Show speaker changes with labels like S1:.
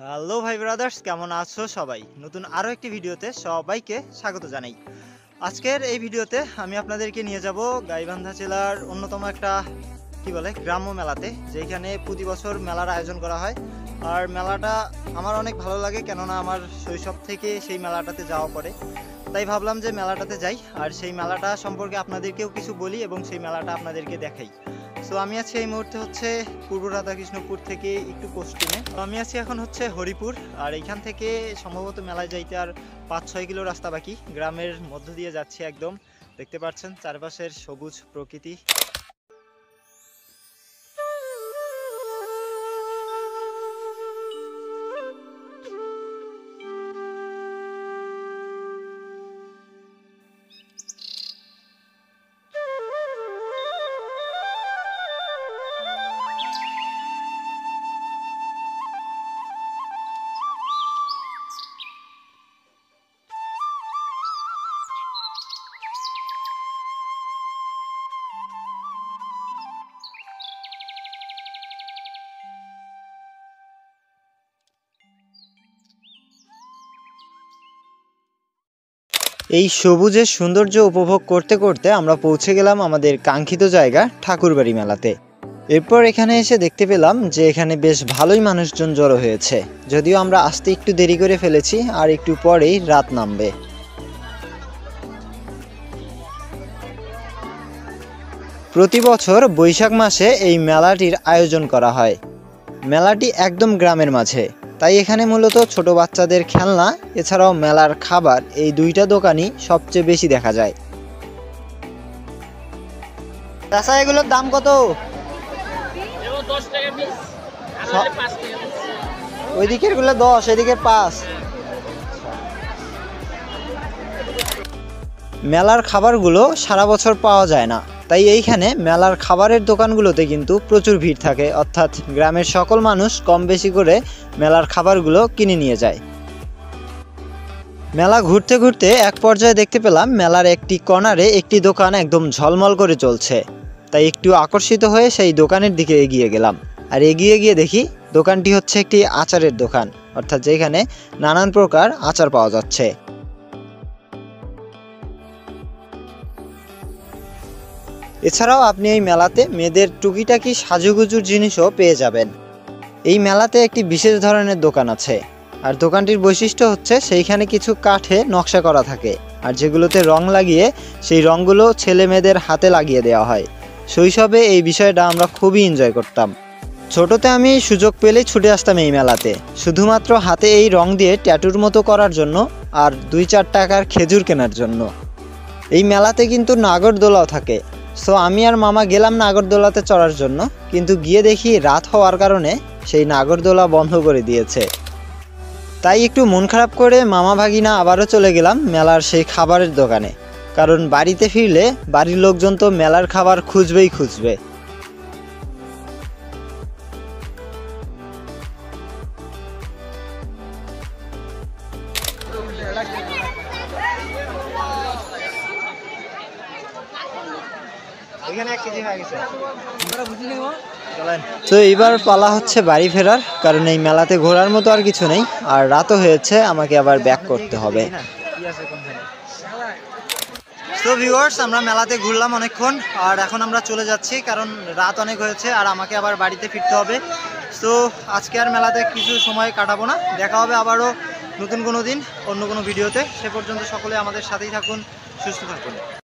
S1: Hello ভাই brothers, কেমন আছো সবাই? নতুন আরও একটি ভিডিওতে সবাইকে স্বাগত জানাই। আজকের এই ভিডিওতে আমি আপনাদেরকে নিয়ে যাব গাইবান্ধা জেলার অন্যতম একটা গ্রাম্য মেলাতে, যেখানে প্রতি বছর মেলার আয়োজন করা হয়। আর মেলাটা আমার অনেক ভালো লাগে, কেননা আমার শৈশব থেকে সেই মেলাটাতে যাওয়া পড়ে। তাই ভাবলাম যে মেলাটাতে যাই আর সেই মেলাটা সম্পর্কে আপনাদেরকেও কিছু বলি এবং সেই মেলাটা আপনাদেরকে দেখাই। সো আমি আছি এই মুহূর্তে পূর্ব রাধাকৃষ্ণপুর থেকে একটু পশ্চিমে। আমি আছি এখন হরিপুর, আর এইখান থেকে সম্ভবত মেলায় যাইতে আর 5-6 কিলো রাস্তা বাকি। গ্রামের মধ্য দিয়ে যাচ্ছি, একদম দেখতে পাচ্ছেন চারপাশের সবুজ প্রকৃতি। এই সবুজের সৌন্দর্য উপভোগ করতে করতে আমরা পৌঁছে গেলাম আমাদের কাঙ্ক্ষিত জায়গা ঠাকুরবাড়ি মেলাতে। এরপর এখানে এসে দেখতে পেলাম যে এখানে বেশ ভালোই মানুষজন জড়ো হয়েছে, যদিও আমরা আসতে একটু দেরি করে ফেলেছি, আর একটু পরেই রাত নামবে। প্রতি বছর বৈশাখ মাসে এই মেলাটির আয়োজন করা হয়। মেলাটি একদম গ্রামের মাঝে, তাই এখানে মূলত ছোট বাচ্চাদের খেলনা এছাড়াও মেলার খাবার, এই দুইটা দোকানই সবচেয়ে বেশি দেখা যায়। চাচা, এগুলোর দাম কত? ওই দিকের গুলো 10, এদিকের 5। মেলার খাবারগুলো সারা বছর পাওয়া যায় না, তাই এইখানে মেলার খাবারের দোকানগুলোতে কিন্তু প্রচুর ভিড় থাকে, অর্থাৎ গ্রামের সকল মানুষ কম বেশি করে মেলার খাবারগুলো কিনে নিয়ে যায়। মেলা ঘুরতে ঘুরতে এক পর্যায়ে দেখতে পেলাম মেলার একটি কর্নারে একটি দোকান একদম ঝলমল করে চলছে, তাই একটু আকর্ষিত হয়ে সেই দোকানের দিকে এগিয়ে গেলাম। আর এগিয়ে গিয়ে দেখি দোকানটি হচ্ছে একটি আচারের দোকান, অর্থাৎ যেখানে নানান প্রকার আচার পাওয়া যাচ্ছে। এছাড়াও আপনি এই মেলাতে মেয়েদের টুকিটাকি সাজুগুজুর জিনিসও পেয়ে যাবেন। এই মেলাতে একটি বিশেষ ধরনের দোকান আছে, আর দোকানটির বৈশিষ্ট্য হচ্ছে সেইখানে কিছু কাঠে নকশা করা থাকে, আর যেগুলোতে রং লাগিয়ে সেই রঙগুলো ছেলে মেয়েদের হাতে লাগিয়ে দেওয়া হয়। শৈশবে এই বিষয়টা আমরা খুবই এনজয় করতাম। ছোটতে আমি সুযোগ পেলেই ছুটে আসতাম এই মেলাতে, শুধুমাত্র হাতে এই রং দিয়ে ট্যাটুর মতো করার জন্য আর 2-4 টাকার খেজুর কেনার জন্য। এই মেলাতে কিন্তু নাগরদোলাও থাকে। সো আমি আর মামা গেলাম নাগরদোলাতে চড়ার জন্য, কিন্তু গিয়ে দেখি রাত হওয়ার কারণে সেই নাগরদোলা বন্ধ করে দিয়েছে। তাই একটু মন খারাপ করে মামা ভাগিনা আবারও চলে গেলাম মেলার সেই খাবারের দোকানে, কারণ বাড়িতে ফিরলে বাড়ির লোকজন তো মেলার খাবার খুঁজবেই খুঁজবে। তো এইবার পালা হচ্ছে বাড়ি ফেরার, কারণ এই মেলাতে ঘোরার মতো আর কিছু নেই, আর রাতও হয়েছে, আমাকে আবার ব্যাক করতে হবে। তো ভিউয়ার্স, আমরা মেলাতে ঘুরলাম অনেকক্ষণ, আর এখন আমরা চলে যাচ্ছি, কারণ রাত অনেক হয়েছে আর আমাকে আবার বাড়িতে ফিরতে হবে। তো আজকে আর মেলাতে কিছু সময় কাটাবো না, দেখা হবে আবারও নতুন কোনো দিন অন্য কোনো ভিডিওতে। সে পর্যন্ত সকলে আমাদের সাথেই থাকুন, সুস্থ থাকুন।